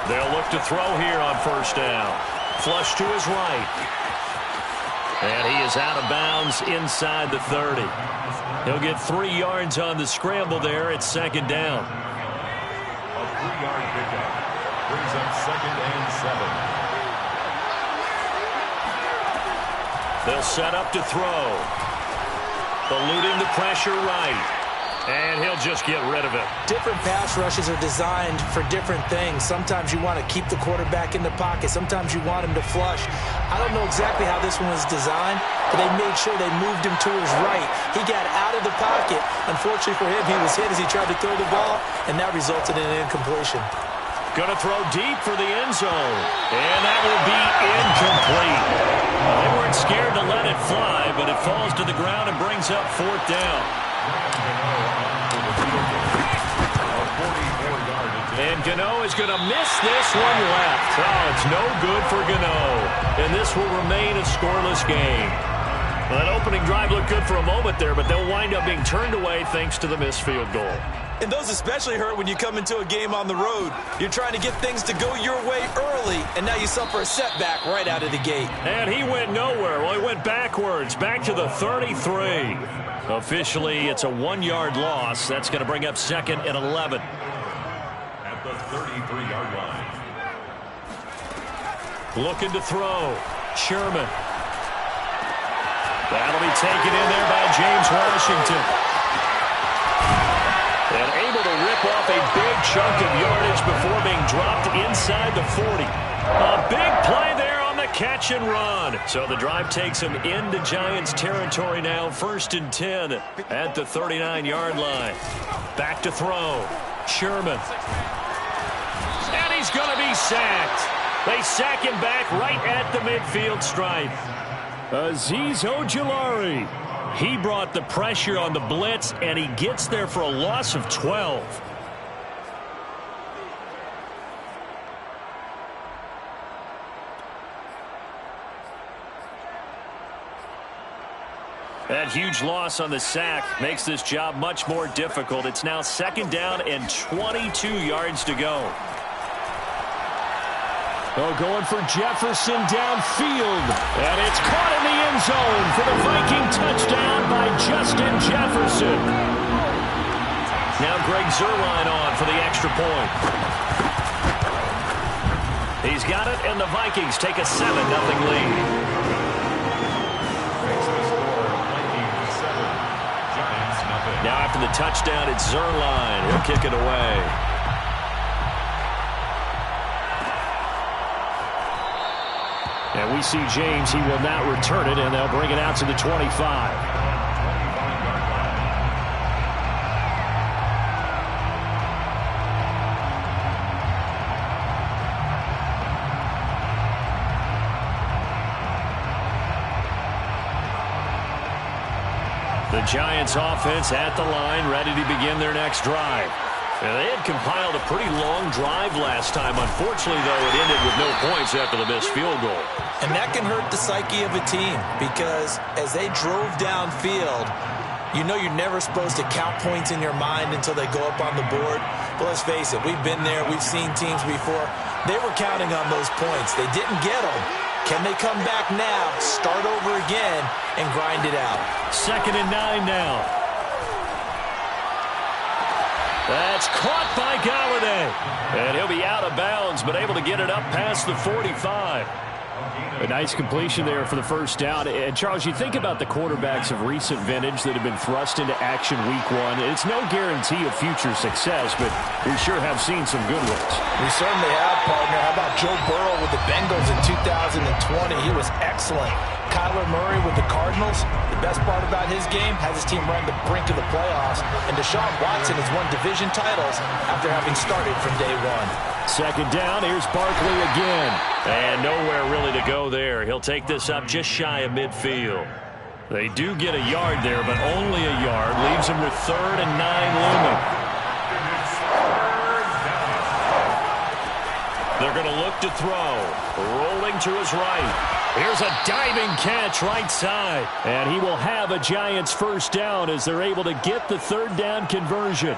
They'll look to throw here on first down. Flush to his right. And he is out of bounds inside the 30. He'll get 3 yards on the scramble there at second down. A 3-yard pickup brings up 2nd and 7. They'll set up to throw. Eluding the pressure right. And he'll just get rid of it. Different pass rushes are designed for different things. Sometimes you want to keep the quarterback in the pocket. Sometimes you want him to flush. I don't know exactly how this one was designed, but they made sure they moved him to his right. He got out of the pocket. Unfortunately for him, he was hit as he tried to throw the ball, and that resulted in an incompletion. Going to throw deep for the end zone. And that will be incomplete. Well, they weren't scared to let it fly, but it falls to the ground and brings up 4th down. And Gano is going to miss this one left. Oh, it's no good for Gano. And this will remain a scoreless game. Well, that opening drive looked good for a moment there, but they'll wind up being turned away thanks to the missed field goal. And those especially hurt when you come into a game on the road. You're trying to get things to go your way early, and now you suffer a setback right out of the gate. And he went nowhere. Well, he went backwards, back to the 33. Officially, it's a 1-yard loss. That's going to bring up 2nd and 11. At the 33-yard line. Looking to throw. Sherman. That'll be taken in there by James Washington. And able to rip off a big chunk of yardage before being dropped inside the 40. A big play there on the catch and run. So the drive takes him into Giants territory now. 1st and 10 at the 39-yard line. Back to throw. Sherman. And he's going to be sacked. They sack him back right at the midfield stripe. Azeez Ojulari. He brought the pressure on the blitz, and he gets there for a loss of 12. That huge loss on the sack makes this job much more difficult. It's now 2nd down and 22 yards to go. Oh, going for Jefferson downfield. And it's caught in the end zone for the Viking touchdown by Justin Jefferson. Now Greg Zuerlein on for the extra point. He's got it, and the Vikings take a 7-0 lead. Now after the touchdown, it's Zuerlein. He'll kick it away. And we see James. He will not return it, and they'll bring it out to the 25. The Giants offense at the line, ready to begin their next drive. And they had compiled a pretty long drive last time. Unfortunately, though, it ended with no points after the missed field goal. And that can hurt the psyche of a team because as they drove downfield, you know you're never supposed to count points in your mind until they go up on the board. But let's face it, we've been there. We've seen teams before. They were counting on those points. They didn't get them. Can they come back now, start over again, and grind it out? 2nd and 9 now. That's caught by Golladay. And he'll be out of bounds, but able to get it up past the 45. A nice completion there for the first down. And, Charles, you think about the quarterbacks of recent vintage that have been thrust into action week 1. It's no guarantee of future success, but we sure have seen some good ones. We certainly have, partner. How about Joe Burrow with the Bengals in 2020? He was excellent. Kyler Murray with the Cardinals. The best part about his game, has his team right on the brink of the playoffs. And Deshaun Watson has won division titles after having started from day 1. 2nd down, here's Barkley again. And nowhere really to go there. He'll take this up just shy of midfield. They do get a yard there, but only a yard. Leaves him with 3rd and 9 looming. They're going to look to throw. Rolling to his right. Here's a diving catch right side. And he will have a Giants first down as they're able to get the 3rd down conversion.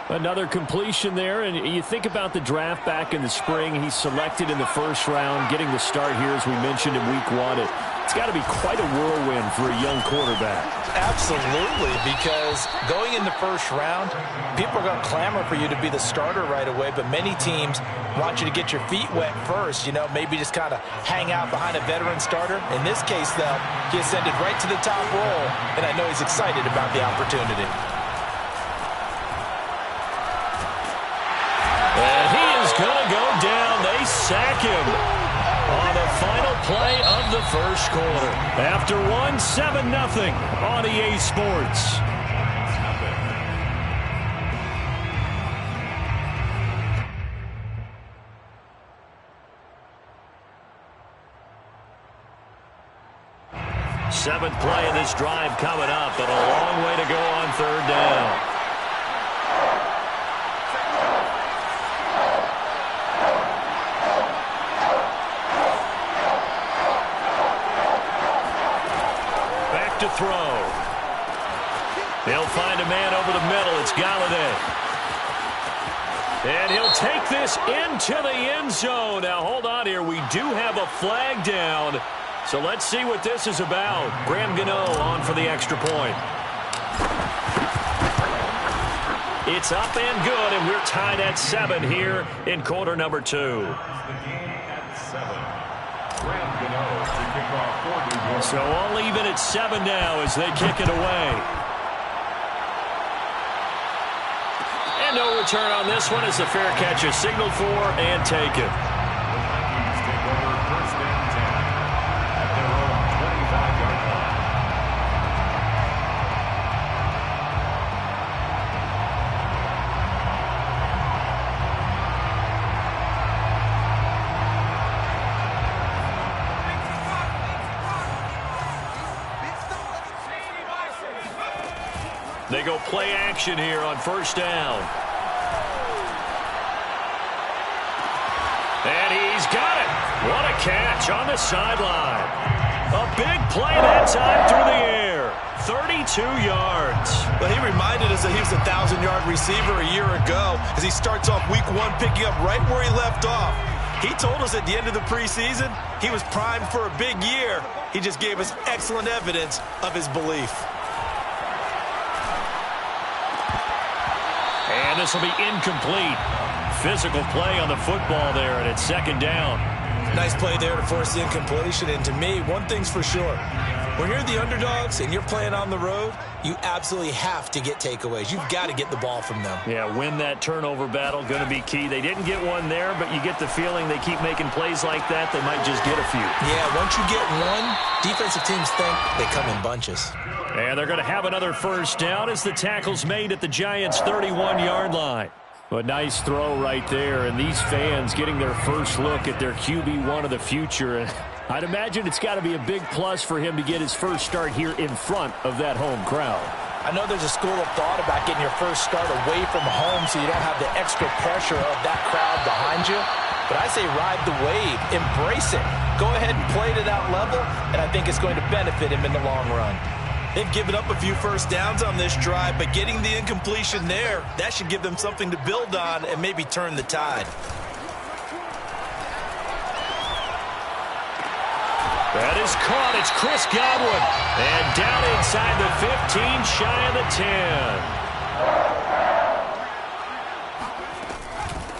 Another completion there, and you think about the draft back in the spring. He's selected in the first round, getting the start here, as we mentioned, in week 1. It's got to be quite a whirlwind for a young quarterback. Absolutely, because going in the first round, people are going to clamor for you to be the starter right away, but many teams want you to get your feet wet first, maybe just kind of hang out behind a veteran starter. In this case, though, he ascended right to the top role, and I know he's excited about the opportunity. And he is going to go down. They sack him on the final play of the first quarter. After 7-0 on EA Sports. Seventh play of this drive coming up, but a long way to go on third down. To throw. He'll find a man over the middle. It's Galladay. And he'll take this into the end zone. Now, hold on here. We do have a flag down. So let's see what this is about. Graham Gano on for the extra point. It's up and good, and we're tied at 7 here in quarter number 2. The game at 7. Graham Gano to kick off for New York. So all even at 7 now as they kick it away. And no return on this one as the fair catch is signaled for and taken. The Vikings take over first and 10 at their own 25-yard line. They go play action here on first down. And he's got it. What a catch on the sideline. A big play that time through the air. 32 yards. Well, he reminded us that he was a 1,000-yard receiver a year ago as he starts off week 1 picking up right where he left off. He told us at the end of the preseason he was primed for a big year. He just gave us excellent evidence of his belief. And this will be incomplete. Physical play on the football there, and it's second down. Nice play there to force the incompletion. And to me, one thing's for sure. When you're the underdogs and you're playing on the road, you absolutely have to get takeaways. You've got to get the ball from them. Yeah, win that turnover battle, going to be key. They didn't get one there, but you get the feeling they keep making plays like that, they might just get a few. Yeah, once you get one, defensive teams think they come in bunches. And they're going to have another first down as the tackle's made at the Giants' 31-yard line. A nice throw right there, and these fans getting their first look at their QB1 of the future. And I'd imagine it's got to be a big plus for him to get his first start here in front of that home crowd. I know there's a school of thought about getting your first start away from home so you don't have the extra pressure of that crowd behind you. But I say ride the wave, embrace it. Go ahead and play to that level, and I think it's going to benefit him in the long run. They've given up a few first downs on this drive, but getting the incompletion there, that should give them something to build on and maybe turn the tide. That is caught. It's Chris Godwin. And down inside the 15, shy of the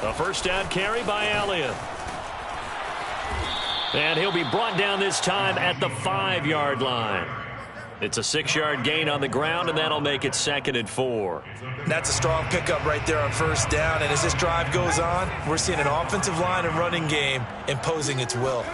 10. A first down carry by Elliott. And he'll be brought down this time at the 5-yard line. It's a 6-yard gain on the ground, and that'll make it 2nd and 4. That's a strong pickup right there on first down, and as this drive goes on, we're seeing an offensive line and running game imposing its will.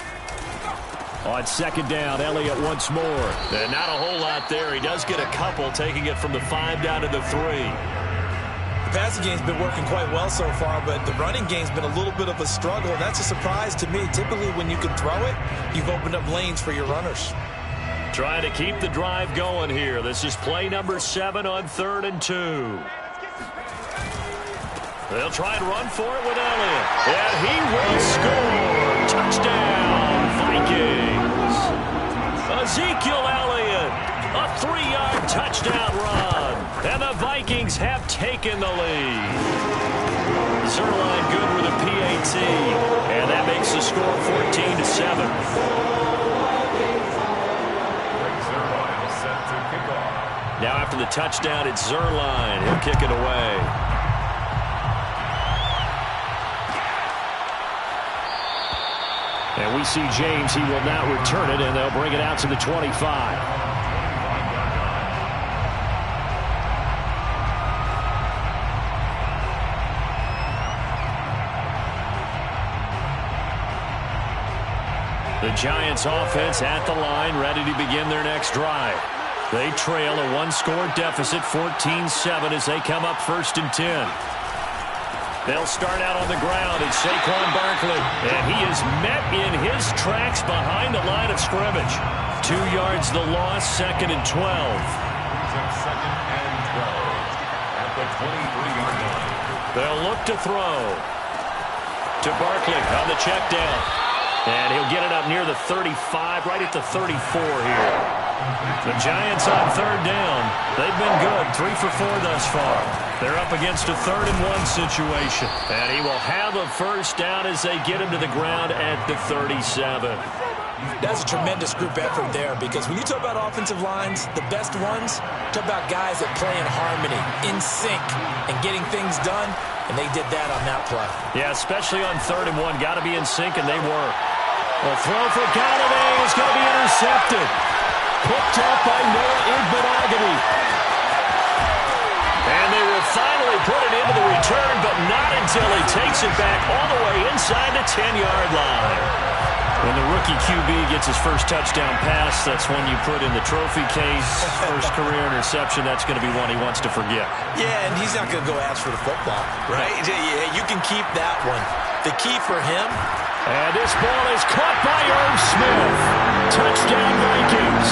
On second down, Elliott once more. And not a whole lot there. He does get a couple, taking it from the 5 down to the 3. The passing game's been working quite well so far, but the running game's been a little bit of a struggle, and that's a surprise to me. Typically, when you can throw it, you've opened up lanes for your runners. Trying to keep the drive going here. This is play number 7 on 3rd and 2. They'll try and run for it with Elliott. And he will score. Touchdown, Vikings. Ezekiel Elliott, a 3-yard touchdown run. And the Vikings Vikings have taken the lead. Zuerlein good with a PAT, and that makes the score 14-7. Now after the touchdown, it's Zuerlein. He'll kick it away. And we see James. He will now return it, and they'll bring it out to the 25. The Giants offense at the line, ready to begin their next drive. They trail a one-score deficit, 14-7, as they come up 1st and 10. They'll start out on the ground. It's Saquon Barkley, and he is met in his tracks behind the line of scrimmage. 2 yards the loss, 2nd and 12. Second and 12 at the 23-yard line. They'll look to throw to Barkley on the check down. And he'll get it up near the 35, right at the 34 here. The Giants on 3rd down. They've been good, 3 for 4 thus far. They're up against a 3rd and 1 situation. And he will have a 1st down as they get him to the ground at the 37. That's a tremendous group effort there, because when you talk about offensive lines, the best ones, talk about guys that play in harmony, in sync, and getting things done, and they did that on that play. Yeah, especially on 3rd and 1. Got to be in sync, and they were. The throw for Golladay is going to be intercepted. Picked up by Noah Igbinoghene. And they will finally put it into the return, but not until he takes it back all the way inside the 10-yard line. When the rookie QB gets his first touchdown pass, that's when you put in the trophy case. First career interception, that's going to be one he wants to forget. Yeah, and he's not going to go ask for the football, right? Yeah, you can keep that one. The key for him. And this ball is caught by Irv Smith. Touchdown Vikings.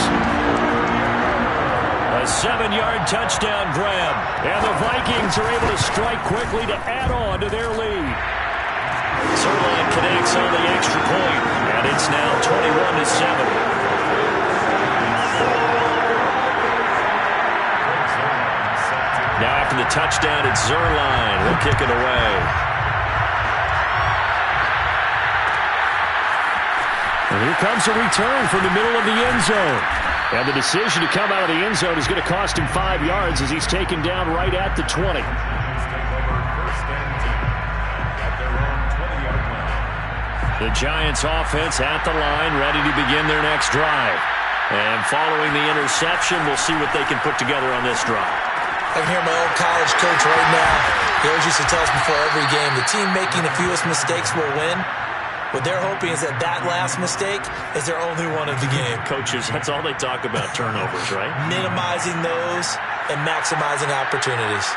A 7-yard touchdown grab. And the Vikings are able to strike quickly to add on to their lead. Zuerlein connects on the extra point, and it's now 21-7. Now after the touchdown, it's Zuerlein. He'll kick it away. And here comes a return from the middle of the end zone. And the decision to come out of the end zone is going to cost him 5 yards as he's taken down right at the 20. The Giants offense at the line, ready to begin their next drive. And following the interception, we'll see what they can put together on this drive. I can hear my old college coach right now. He always used to tell us before every game, the team making the fewest mistakes will win. What they're hoping is that last mistake is their only one of the game. Coaches, that's all they talk about, turnovers, right? Minimizing those and maximizing opportunities.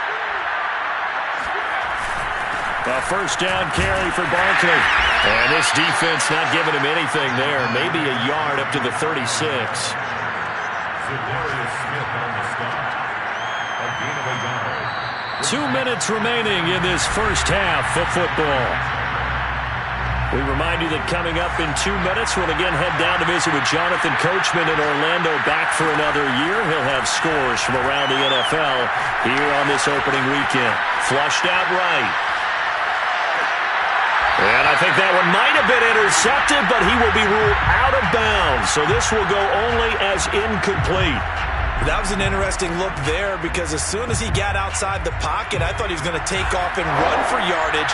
A 1st down carry for Barkley. And this defense not giving him anything there. Maybe a yard up to the 36. Za'Darius Smith on the stop. A gain of a yard. 2 minutes remaining in this first half of football. We remind you that coming up in 2 minutes, we'll again head down to visit with Jonathan Coachman in Orlando, back for another year. He'll have scores from around the NFL here on this opening weekend. Flushed out right. And I think that one might have been intercepted, but he will be ruled out of bounds. So this will go only as incomplete. That was an interesting look there, because as soon as he got outside the pocket, I thought he was going to take off and run for yardage.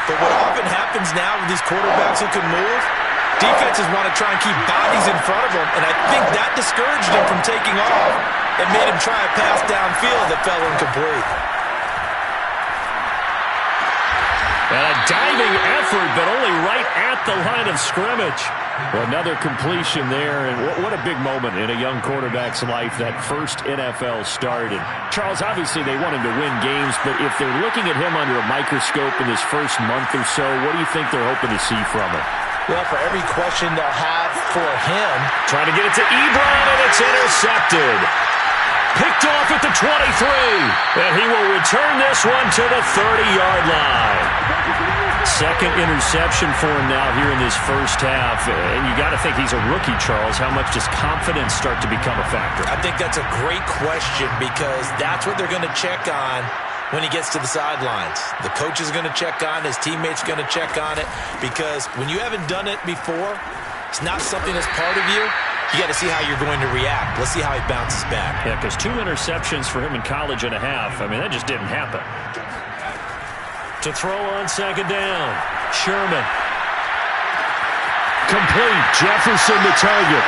But what often happens now with these quarterbacks who can move, defenses want to try and keep bodies in front of them, and I think that discouraged him from taking off and made him try a pass downfield that fell incomplete. And a diving effort, but only right at the line of scrimmage. Well, another completion there, and what a big moment in a young quarterback's life, that first NFL start. And Charles, obviously they want him to win games, but if they're looking at him under a microscope in his first month or so, what do you think they're hoping to see from him? Well, for every question they'll have for him. Trying to get it to Ebron, and it's intercepted. Picked off at the 23, and he will return this one to the 30-yard line. Second interception for him now here in this first half. And you got to think he's a rookie, Charles. How much does confidence start to become a factor? I think that's a great question because that's what they're going to check on when he gets to the sidelines. The coach is going to check on, his teammates are going to check on it, because when you haven't done it before, it's not something that's part of you. You got to see how you're going to react. Let's see how he bounces back. Yeah, because 2 interceptions for him in college and a half. I mean, that just didn't happen. To throw on second down. Sherman. Complete. Jefferson the target.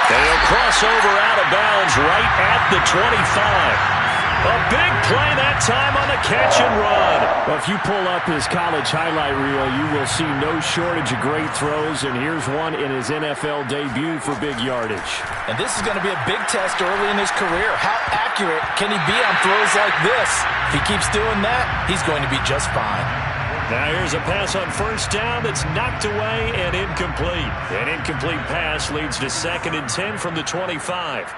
They'll cross over out of bounds right at the 25. A big play that time on the catch and run. Well, if you pull up his college highlight reel, you will see no shortage of great throws, and here's one in his NFL debut for big yardage. And this is going to be a big test early in his career. How accurate can he be on throws like this? If he keeps doing that, he's going to be just fine. Now here's a pass on first down that's knocked away and incomplete. An incomplete pass leads to 2nd and 10 from the 25.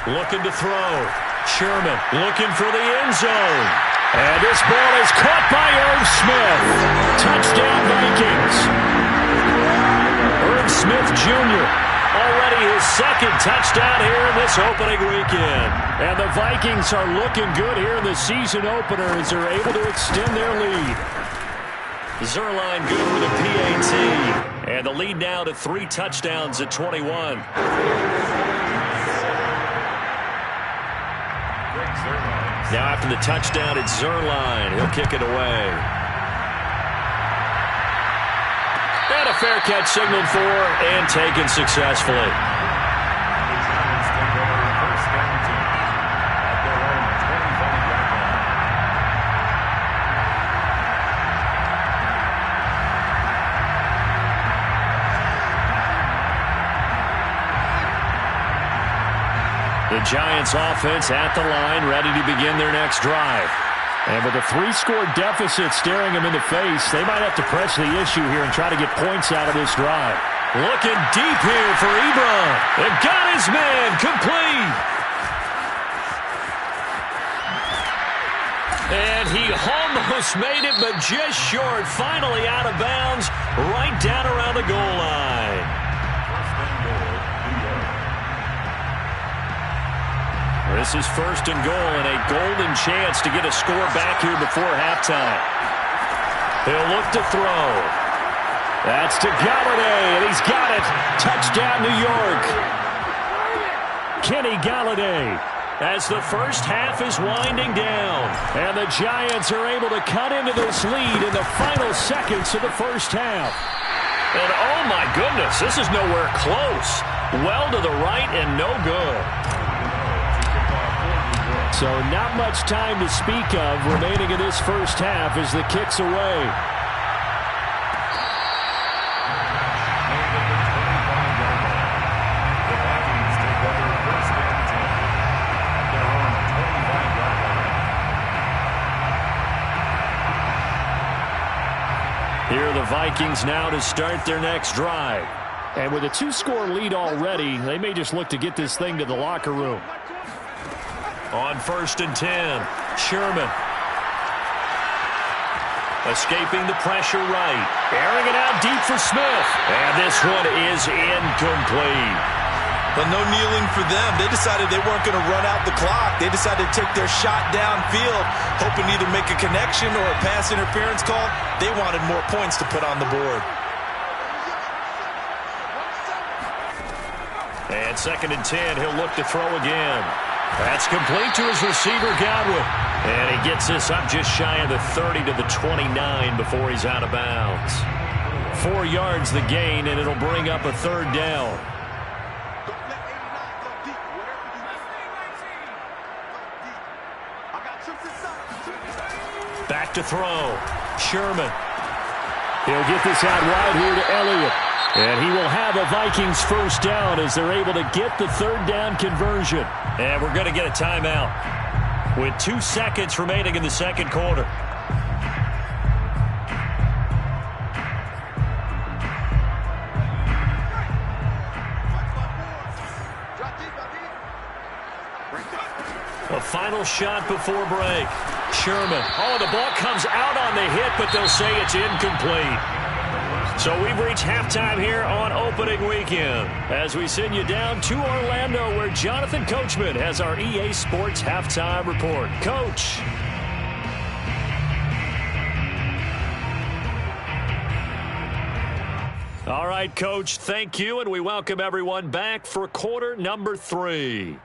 Looking to throw. Sherman looking for the end zone. And this ball is caught by Irv Smith. Touchdown Vikings. Irv Smith Jr. already his 2nd touchdown here in this opening weekend. And the Vikings are looking good here in the season opener as they're able to extend their lead. Zuerlein good with a PAT. And the lead now to 3 touchdowns at 21. Now after the touchdown, it's Zuerlein. He'll kick it away. And a fair catch signaled for and taken successfully. The Giants offense at the line, ready to begin their next drive. And with a 3-score deficit staring them in the face, they might have to press the issue here and try to get points out of this drive. Looking deep here for Ebron. They've got his man complete. And he almost made it, but just short. Finally out of bounds, right down around the goal line. This is 1st and goal and a golden chance to get a score back here before halftime. He'll look to throw. That's to Golladay, and he's got it. Touchdown, New York. Kenny Golladay. As the first half is winding down. And the Giants are able to cut into this lead in the final seconds of the first half. And oh my goodness, this is nowhere close. Well to the right and no good. So not much time to speak of remaining in this first half as the kick's away. Here are the Vikings now to start their next drive. And with a 2-score lead already, they may just look to get this thing to the locker room. On 1st and 10, Sherman. Escaping the pressure right. Airing it out deep for Smith. And this one is incomplete. But no kneeling for them. They decided they weren't going to run out the clock. They decided to take their shot downfield, hoping to either make a connection or a pass interference call. They wanted more points to put on the board. And 2nd and 10, he'll look to throw again. That's complete to his receiver, Godwin. And he gets this up just shy of the 30 to the 29 before he's out of bounds. 4 yards the gain, and it'll bring up a 3rd down. Back to throw. Sherman. He'll get this out wide here to Elliott. And he will have a Vikings first down as they're able to get the 3rd down conversion. And we're going to get a timeout with 2 seconds remaining in the second quarter. A final shot before break. Sherman. Oh, the ball comes out on the hit, but they'll say it's incomplete. So we've reached halftime here on opening weekend as we send you down to Orlando where Jonathan Coachman has our EA Sports halftime report. Coach. All right, Coach, thank you, and we welcome everyone back for quarter number 3.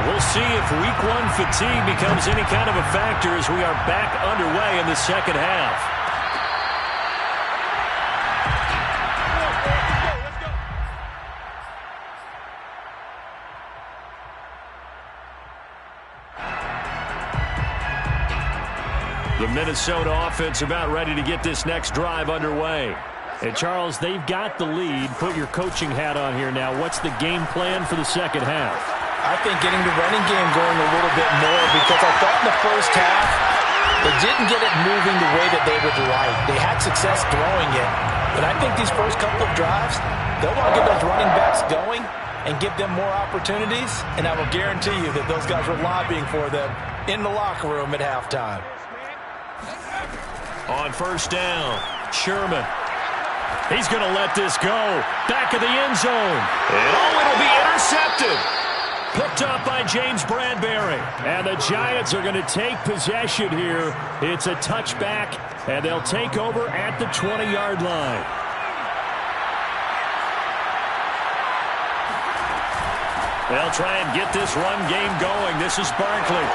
We'll see if week 1 fatigue becomes any kind of a factor as we are back underway in the second half. The Minnesota offense about ready to get this next drive underway. And, Charles, they've got the lead. Put your coaching hat on here now. What's the game plan for the second half? I think getting the running game going a little bit more because I thought in the first half they didn't get it moving the way that they would like. They had success throwing it. But I think these first couple of drives, they'll want to get those running backs going and give them more opportunities. And I will guarantee you that those guys were lobbying for them in the locker room at halftime. On first down, Sherman. He's going to let this go. Back of the end zone. And it'll be intercepted. Picked up by James Bradbury. And the Giants are going to take possession here. It's a touchback, and they'll take over at the 20-yard line. They'll try and get this run game going. This is Barkley.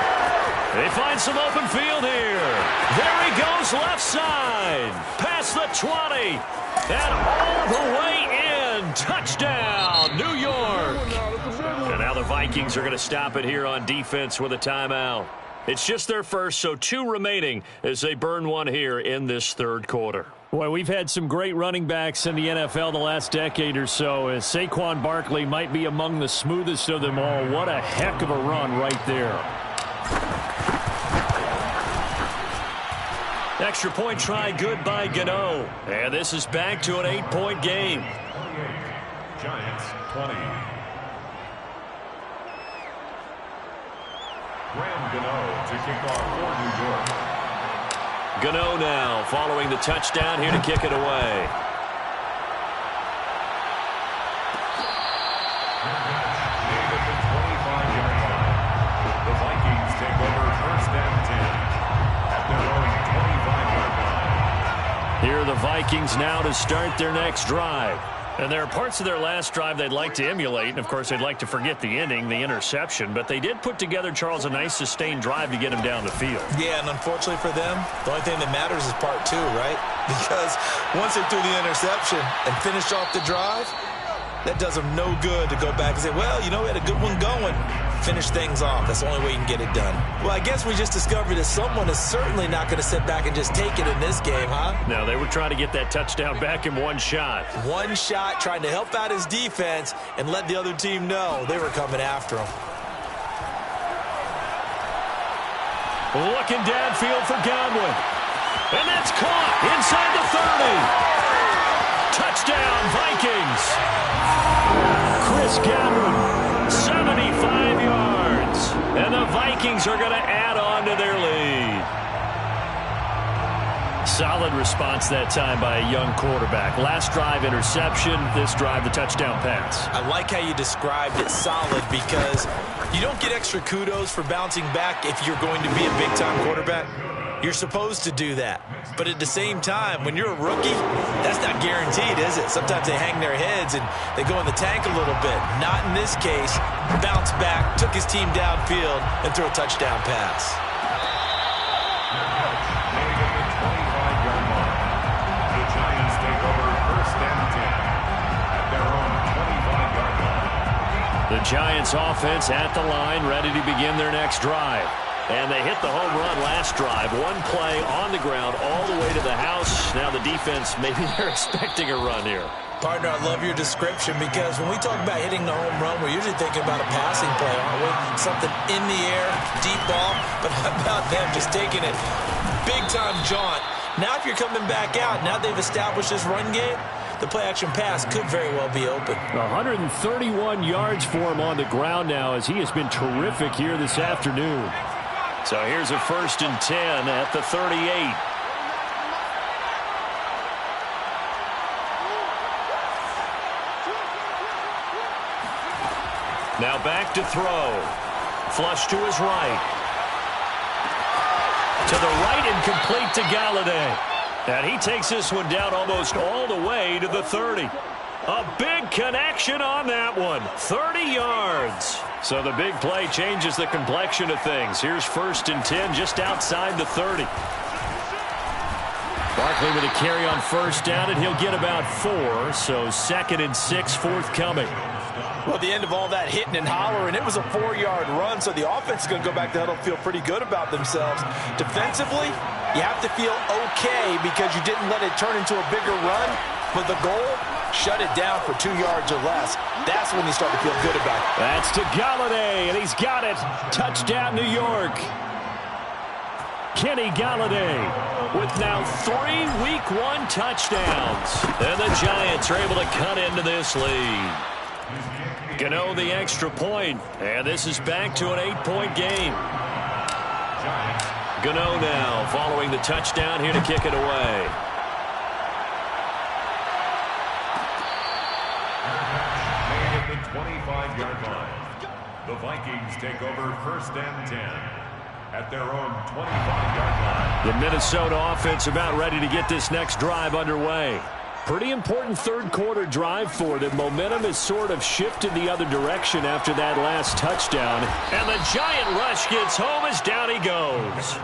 They find some open field here. There he goes left side. Past the 20. And all the way in. Touchdown, New York. And now the Vikings are going to stop it here on defense with a timeout. It's just their first, so 2 remaining as they burn one here in this third quarter. Boy, we've had some great running backs in the NFL the last decade or so. As Saquon Barkley might be among the smoothest of them all. What a heck of a run right there. Extra point try good by Gano. And this is back to an 8-point game. Giants 20. Graham Gano to kick off for New York. Gano now following the touchdown here to kick it away. At the 25-yard line. The Vikings take over first and 10 at their own 25-yard line. Here are the Vikings now to start their next drive. And there are parts of their last drive they'd like to emulate. And, of course, they'd like to forget the ending, the interception. But they did put together, Charles, a nice sustained drive to get him down the field. Yeah, and unfortunately for them, the only thing that matters is part 2, right? Because once they threw the interception and finished off the drive, that does them no good to go back and say, well, you know, we had a good one going. Finish things off. That's the only way you can get it done. Well, I guess we just discovered that someone is certainly not going to sit back and just take it in this game, huh? No, they were trying to get that touchdown back in one shot. One shot, trying to help out his defense and let the other team know they were coming after him. Looking downfield for Godwin. And that's caught inside the 30. Touchdown, Vikings. Chris Godwin, 75 yards. And the Vikings are going to add on to their lead. Solid response that time by a young quarterback. Last drive, interception. This drive, the touchdown pass. I like how you described it, solid, because you don't get extra kudos for bouncing back if you're going to be a big-time quarterback. You're supposed to do that. But at the same time, when you're a rookie, that's not guaranteed, is it? Sometimes they hang their heads and they go in the tank a little bit. Not in this case. Bounced back, took his team downfield, and threw a touchdown pass. The Giants take over first and 10 at their own 25-yard line. The Giants offense at the line, ready to begin their next drive. And they hit the home run last drive. One play on the ground all the way to the house. Now the defense, maybe they're expecting a run here. Partner, I love your description because when we talk about hitting the home run, we're usually thinking about a passing play, aren't we? Something in the air, deep ball. But how about them just taking it big-time jaunt? Now if you're coming back out, now they've established this run game, the play-action pass could very well be open. 131 yards for him on the ground now as he has been terrific here this afternoon. So here's a 1st and 10 at the 38. Now back to throw. Flush to his right. To the right and complete to Galladay. And he takes this one down almost all the way to the 30. A big connection on that one. 30 yards. So the big play changes the complexion of things. Here's 1st and 10 just outside the 30. Barkley with a carry on 1st down, and he'll get about 4. So 2nd and 6 forthcoming. Well, the end of all that hitting and hollering, it was a 4-yard run, so the offense is going to go back to huddle, feel pretty good about themselves. Defensively, you have to feel okay because you didn't let it turn into a bigger run, but the goal, shut it down for 2 yards or less. That's when you start to feel good about it. That's to Galladay, and he's got it. Touchdown, New York. Kenny Galladay with now 3 Week 1 touchdowns. And the Giants are able to cut into this lead. Gano the extra point, and this is back to an 8-point game. Gano now following the touchdown here to kick it away. Made at the 25-yard line. The Vikings take over 1st and 10 at their own 25-yard line. The Minnesota offense about ready to get this next drive underway. Pretty important 3rd quarter drive for them. Momentum has sort of shifted the other direction after that last touchdown. And the Giant rush gets home as down he goes.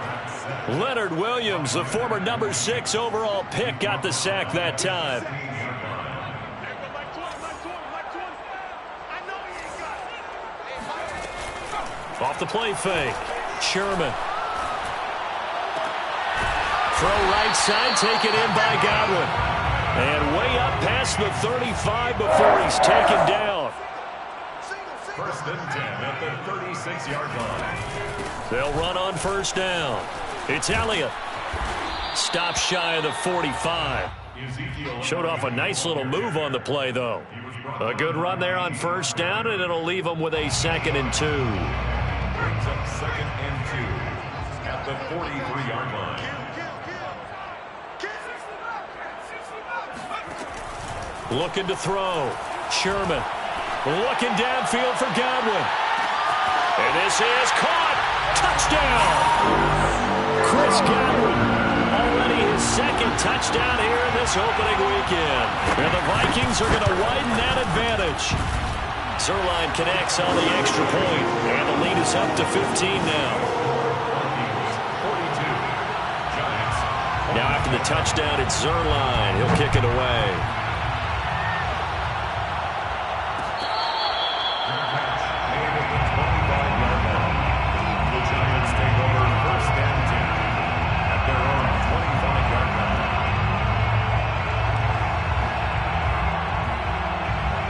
Leonard Williams, the former number 6 overall pick, got the sack that time. Off the play fake. Sherman. Throw right side, taken in by Godwin. And way up past the 35 before he's taken down. 1st and 10 at the 36-yard line. They'll run on 1st down. It's Elliott. Stop shy of the 45. Showed off a nice little move on the play, though. A good run there on 1st down, and it'll leave them with a 2nd and 2. Brings up 2nd and 2 at the 43-yard line. Looking to throw. Sherman looking downfield for Godwin. And this is caught. Touchdown. Chris Godwin. Already his 2nd touchdown here in this opening weekend. And the Vikings are going to widen that advantage. Zuerlein connects on the extra point. And the lead is up to 15 now. 42. Giants. Now after the touchdown, it's Zuerlein. He'll kick it away.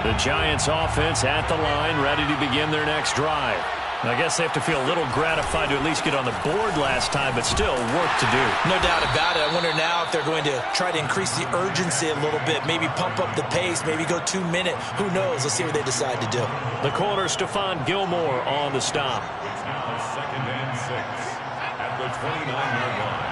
The Giants offense at the line, ready to begin their next drive. I guess they have to feel a little gratified to at least get on the board last time, but still work to do. No doubt about it. I wonder now if they're going to try to increase the urgency a little bit, maybe pump up the pace, maybe go 2-minute. Who knows? Let's see what they decide to do. The corner, Stephon Gilmore on the stop. It's now 2nd and 6 at the 29-yard line.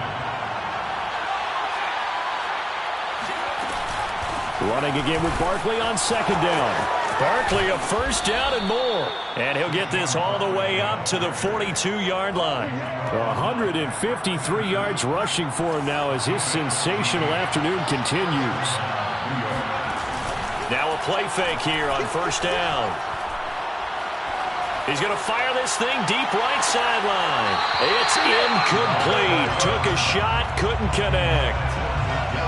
Running again with Barkley on 2nd down. Barkley a 1st down and more. And he'll get this all the way up to the 42-yard line. 153 yards rushing for him now as his sensational afternoon continues. Now a play fake here on 1st down. He's going to fire this thing deep right sideline. It's incomplete. Took a shot, couldn't connect.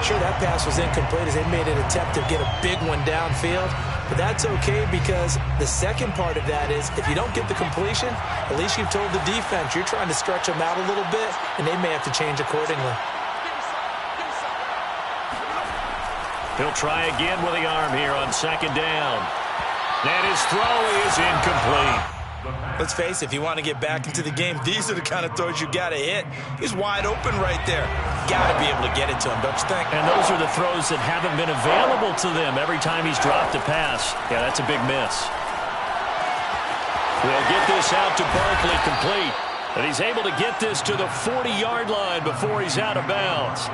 Sure, that pass was incomplete as they made an attempt to get a big one downfield. But that's okay because the second part of that is if you don't get the completion, at least you've told the defense you're trying to stretch them out a little bit, and they may have to change accordingly. He'll try again with the arm here on 2nd down. And his throw is incomplete. Let's face it, if you want to get back into the game, these are the kind of throws you got to hit. He's wide open right there. Got to be able to get it to him, don't you think? And those are the throws that haven't been available to them every time he's dropped a pass. Yeah, that's a big miss. We'll get this out to Barkley complete. And he's able to get this to the 40-yard line before he's out of bounds.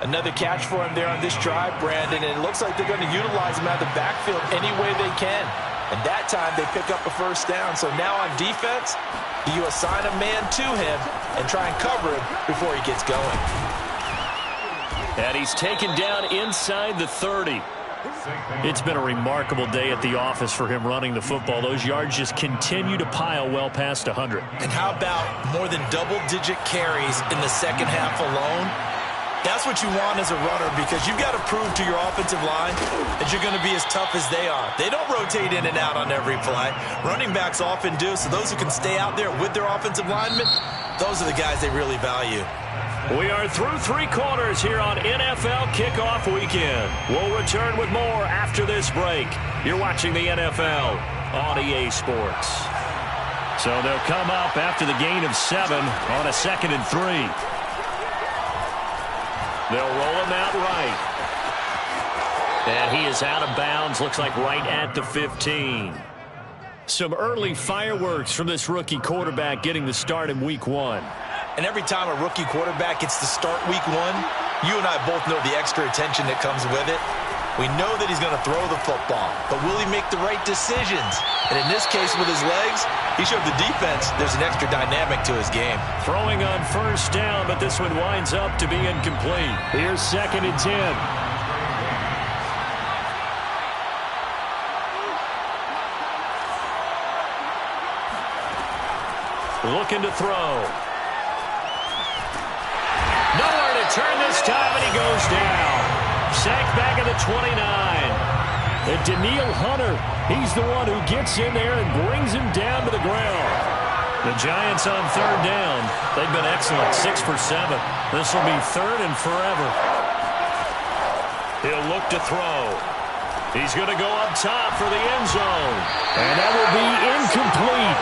Another catch for him there on this drive, Brandon, and it looks like they're going to utilize him out of the backfield any way they can. And that time they pick up a first down. So now on defense, you assign a man to him and try and cover him before he gets going. And he's taken down inside the 30. It's been a remarkable day at the office for him running the football. Those yards just continue to pile well past 100. And how about more than double-digit carries in the second half alone? That's what you want as a runner, because you've got to prove to your offensive line that you're going to be as tough as they are. They don't rotate in and out on every play. Running backs often do, so those who can stay out there with their offensive linemen, those are the guys they really value. We are through 3 quarters here on NFL Kickoff Weekend. We'll return with more after this break. You're watching the NFL on EA Sports. So they'll come up after the gain of 7 on a 2nd and 3. They'll roll him out right. And he is out of bounds, looks like right at the 15. Some early fireworks from this rookie quarterback getting the start in Week 1. And every time a rookie quarterback gets to start Week 1, you and I both know the extra attention that comes with it. We know that he's going to throw the football, but will he make the right decisions? And in this case with his legs, he showed the defense there's an extra dynamic to his game. Throwing on first down, but this one winds up to be incomplete. Here's 2nd and 10. Looking to throw. Nowhere to turn this time, and he goes down. Sacked back at the 29. And Daniil Hunter, he's the one who gets in there and brings him down to the ground. The Giants on 3rd down. They've been excellent, 6 for 7. This will be 3rd and forever. He'll look to throw. He's going to go up top for the end zone. And that will be incomplete.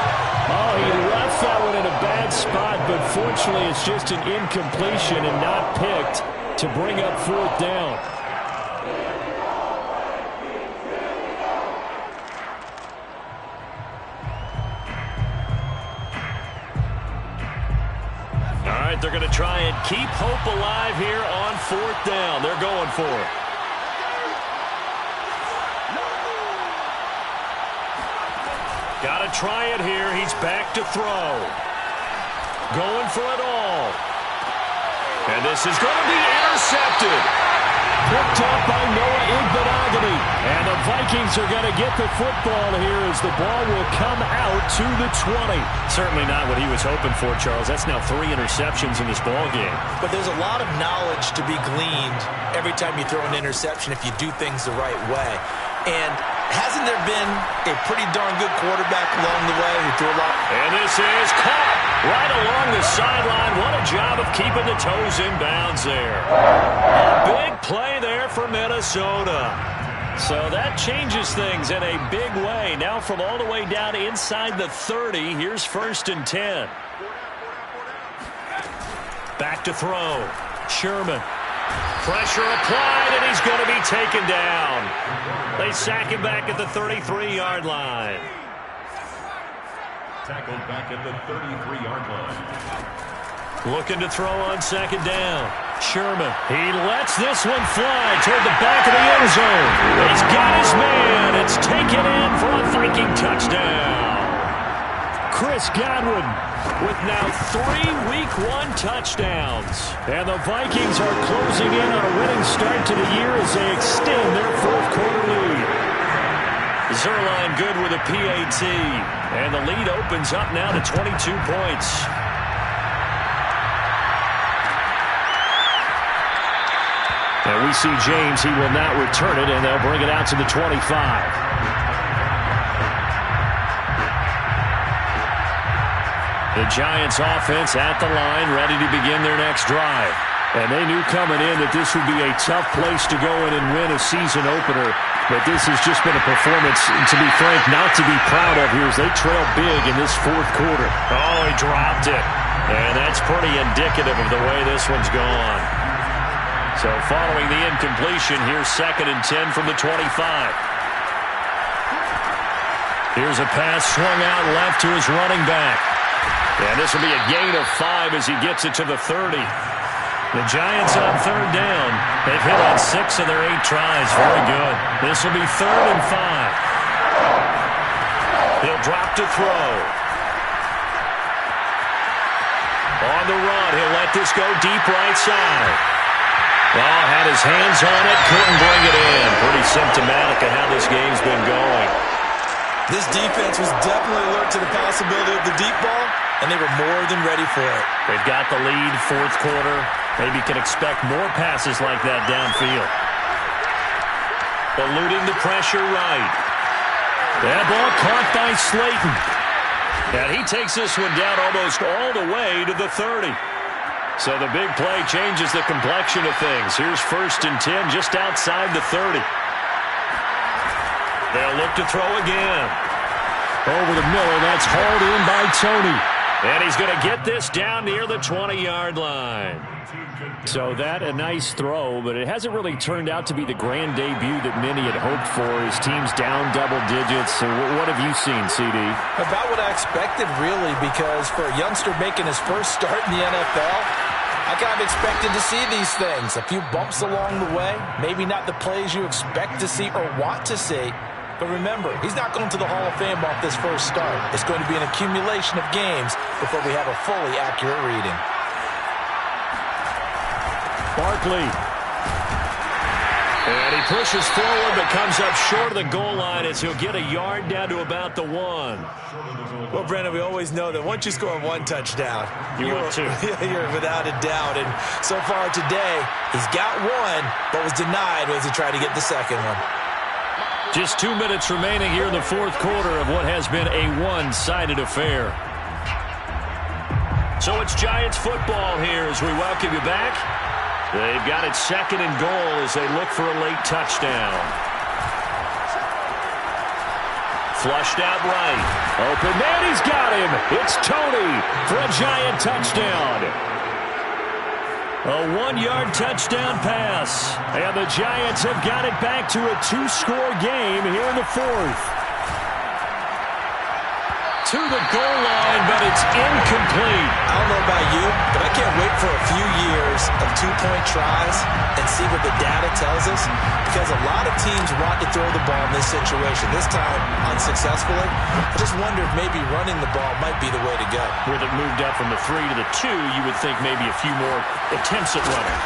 Oh, he left that one in a bad spot, but fortunately it's just an incompletion and not picked to bring up 4th down. All right, they're going to try and keep hope alive here on 4th down. They're going for it. Got to try it here. He's back to throw. Going for it all. And this is going to be intercepted. Picked up by Noah Igbinoghene. And the Vikings are going to get the football here as the ball will come out to the 20. Certainly not what he was hoping for, Charles. That's now 3 interceptions in this ball game. But there's a lot of knowledge to be gleaned every time you throw an interception if you do things the right way. And hasn't there been a pretty darn good quarterback along the way who threw a lot? And this is caught right along the sideline. What a job of keeping the toes in bounds there. A big play there for Minnesota. So that changes things in a big way. Now from all the way down inside the 30, here's 1st and 10. Back to throw. Sherman. Pressure applied, and he's going to be taken down. They sack him back at the 33-yard line. Tackled back at the 33-yard line. Looking to throw on 2nd down. Sherman. He lets this one fly toward the back of the end zone. He's got his man. It's taken in for a Viking touchdown. Chris Godwin with now 3 Week 1 touchdowns. And the Vikings are closing in on a winning start to the year as they extend their 4th quarter lead. Zuerlein good with a PAT. And the lead opens up now to 22 points. And we see James. He will not return it, and they'll bring it out to the 25. The Giants offense at the line, ready to begin their next drive. And they knew coming in that this would be a tough place to go in and win a season opener. But this has just been a performance, to be frank, not to be proud of here as they trail big in this fourth quarter. Oh, he dropped it. And that's pretty indicative of the way this one's gone. So following the incompletion, here's 2nd and 10 from the 25. Here's a pass swung out left to his running back. And this will be a gain of 5 as he gets it to the 30. The Giants on 3rd down. They've hit on 6 of their 8 tries. Very good. This will be 3rd and 5. He'll drop to throw. On the run, he'll let this go deep right side. Well, had his hands on it, couldn't bring it in. Pretty symptomatic of how this game's been going. This defense was definitely alert to the possibility of the deep ball, and they were more than ready for it. They've got the lead, fourth quarter. Maybe can expect more passes like that downfield. Eluding the pressure right. That ball caught by Slayton. And he takes this one down almost all the way to the 30. So the big play changes the complexion of things. Here's 1st and 10 just outside the 30. They'll look to throw again. Over to Miller. That's hauled in by Tony. And he's going to get this down near the 20-yard line. So that a nice throw, but it hasn't really turned out to be the grand debut that many had hoped for. His team's down double digits. So what have you seen, CD? About what I expected, really, because for a youngster making his first start in the NFL, I kind of expected to see these things. A few bumps along the way, maybe not the plays you expect to see or want to see. But remember, he's not going to the Hall of Fame off this first start. It's going to be an accumulation of games before we have a fully accurate reading. Barkley. And he pushes forward but comes up short of the goal line as he'll get a yard down to about the 1. Well, Brandon, we always know that once you score 1 touchdown, you're without a doubt. And so far today, he's got 1, but was denied as he tried to get the second one. Just 2 minutes remaining here in the fourth quarter of what has been a one-sided affair. So it's Giants football here as we welcome you back. They've got it 2nd and goal as they look for a late touchdown. Flushed out right. Open man, he's got him. It's Tony for a Giant touchdown. A 1-yard touchdown pass. And the Giants have got it back to a 2-score game here in the fourth. To the goal line, but it's incomplete. I don't know about you, but I can't wait for a few years of 2-point tries and see what the data tells us, because a lot of teams want to throw the ball in this situation. This time, unsuccessfully. I just wonder if maybe running the ball might be the way to go. With it moved up from the 3 to the 2, you would think maybe a few more attempts at running.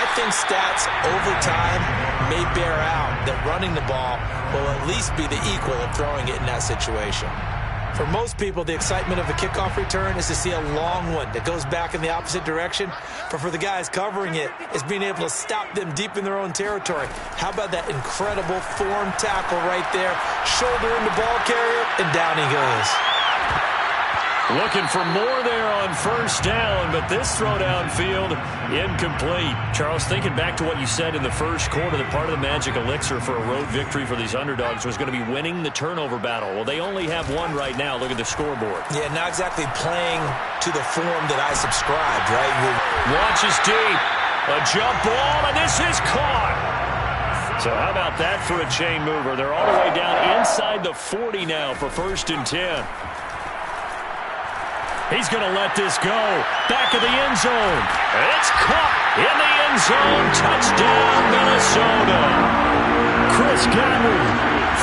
I think stats over time may bear out that running the ball will at least be the equal of throwing it in that situation. For most people, the excitement of a kickoff return is to see a long one that goes back in the opposite direction. But for the guys covering it, it's being able to stop them deep in their own territory. How about that incredible form tackle right there? Shoulder in the ball carrier, and down he goes. Looking for more there on first down, but this throw downfield incomplete. Charles, thinking back to what you said in the first quarter, that part of the magic elixir for a road victory for these underdogs was going to be winning the turnover battle. Well, they only have 1 right now. Look at the scoreboard. Yeah, not exactly playing to the form that I subscribed, right? Launches deep. A jump ball, and this is caught. So how about that for a chain mover? They're all the way down inside the 40 now for 1st and 10. He's going to let this go. Back of the end zone. It's caught in the end zone. Touchdown, Minnesota. Chris Godwin,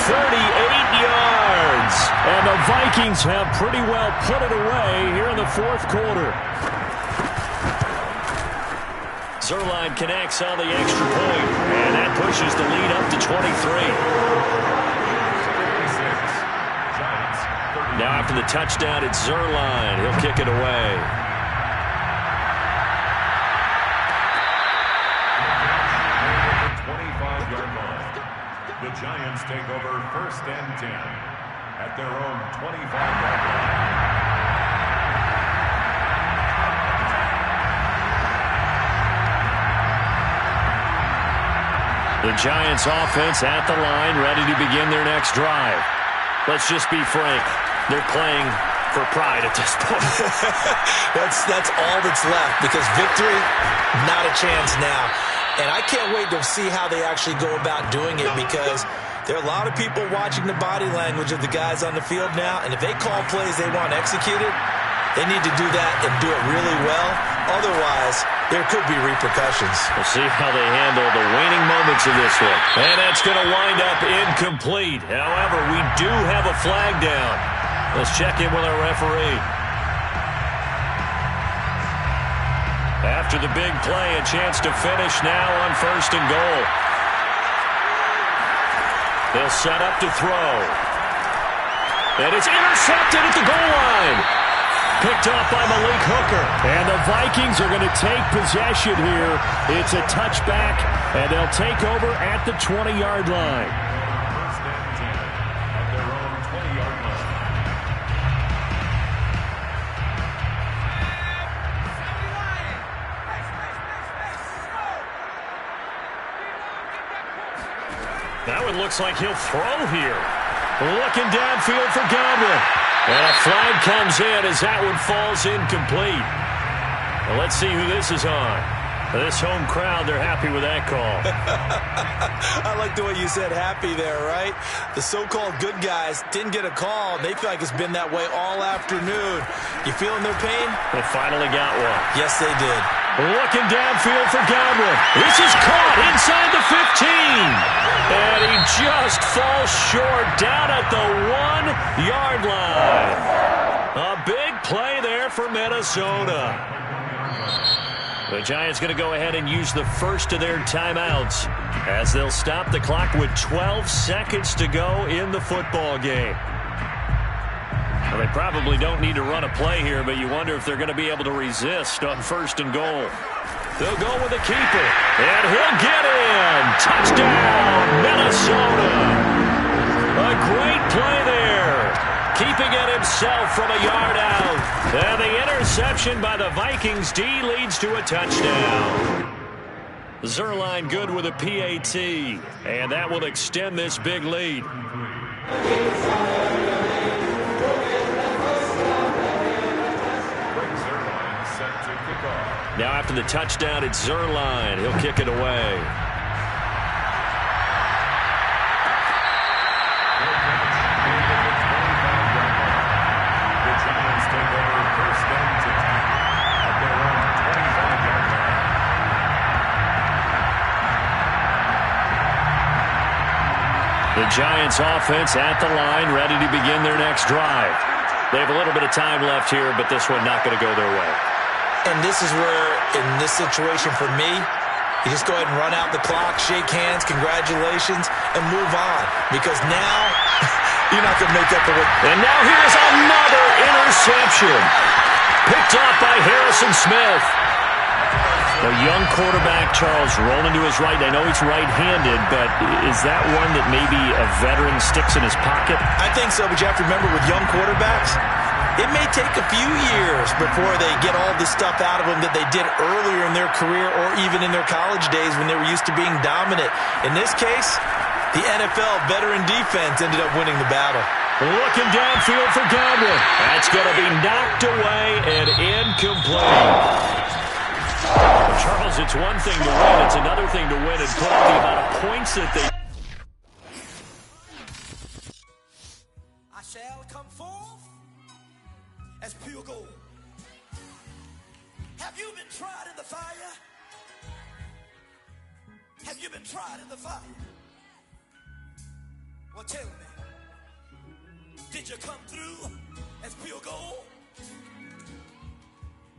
38 yards. And the Vikings have pretty well put it away here in the fourth quarter. Zuerlein connects on the extra point, and that pushes the lead up to 23. Now after the touchdown, it's Zuerlein. He'll kick it away. The 25-yard line. The Giants take over 1st and 10 at their own 25-yard line. The Giants offense at the line, ready to begin their next drive. Let's just be frank. They're playing for pride at this point. That's all that's left, because victory, not a chance now. And I can't wait to see how they actually go about doing it, because there are a lot of people watching the body language of the guys on the field now, and if they call plays they want executed, they need to do that and do it really well. Otherwise, there could be repercussions. We'll see how they handle the waning moments of this one. And that's going to wind up incomplete. However, we do have a flag down. Let's check in with our referee. After the big play, a chance to finish now on 1st and goal. They'll set up to throw. And it's intercepted at the goal line. Picked off by Malik Hooker. And the Vikings are going to take possession here. It's a touchback, and they'll take over at the 20-yard line. First and 10 at their own 20-yard line. Now it looks like he'll throw here. Looking downfield for Godwin. And a flag comes in as that one falls incomplete. Well, let's see who this is on. This home crowd, they're happy with that call. I like the way you said happy there, right? The so-called good guys didn't get a call. They feel like it's been that way all afternoon. You feeling their pain? They finally got one. Yes, they did. Looking downfield for Godwin. This is caught inside the 15. And he just falls short down at the 1-yard line. A big play there for Minnesota. The Giants going to go ahead and use the first of their timeouts as they'll stop the clock with 12 seconds to go in the football game. Well, they probably don't need to run a play here, but you wonder if they're going to be able to resist on 1st and goal. They'll go with the keeper, and he'll get in. Touchdown, Minnesota. A great play there. Keeping it himself from a yard out. And the interception by the Vikings D leads to a touchdown. Zuerlein good with a PAT. And that will extend this big lead. Set to kick off. Now after the touchdown, it's Zuerlein. He'll kick it away. The Giants offense at the line, ready to begin their next drive. They have a little bit of time left here, but this one not going to go their way. And this is where, in this situation for me, you just go ahead and run out the clock, shake hands, congratulations, and move on. Because now, you're not going to make up for it. And now here's another interception. Picked off by Harrison Smith. The young quarterback, Charles, rolling to his right. I know he's right-handed, but is that one that maybe a veteran sticks in his pocket? I think so, but you have to remember with young quarterbacks, it may take a few years before they get all the stuff out of them that they did earlier in their career or even in their college days when they were used to being dominant. In this case, the NFL veteran defense ended up winning the battle. Looking downfield for Godwin. That's going to be knocked away and incomplete. Charles, it's one thing to win. It's another thing to win and put up the amount of points that they... I shall come forth as pure gold. Have you been tried in the fire? Have you been tried in the fire? Well, tell me, did you come through as pure gold?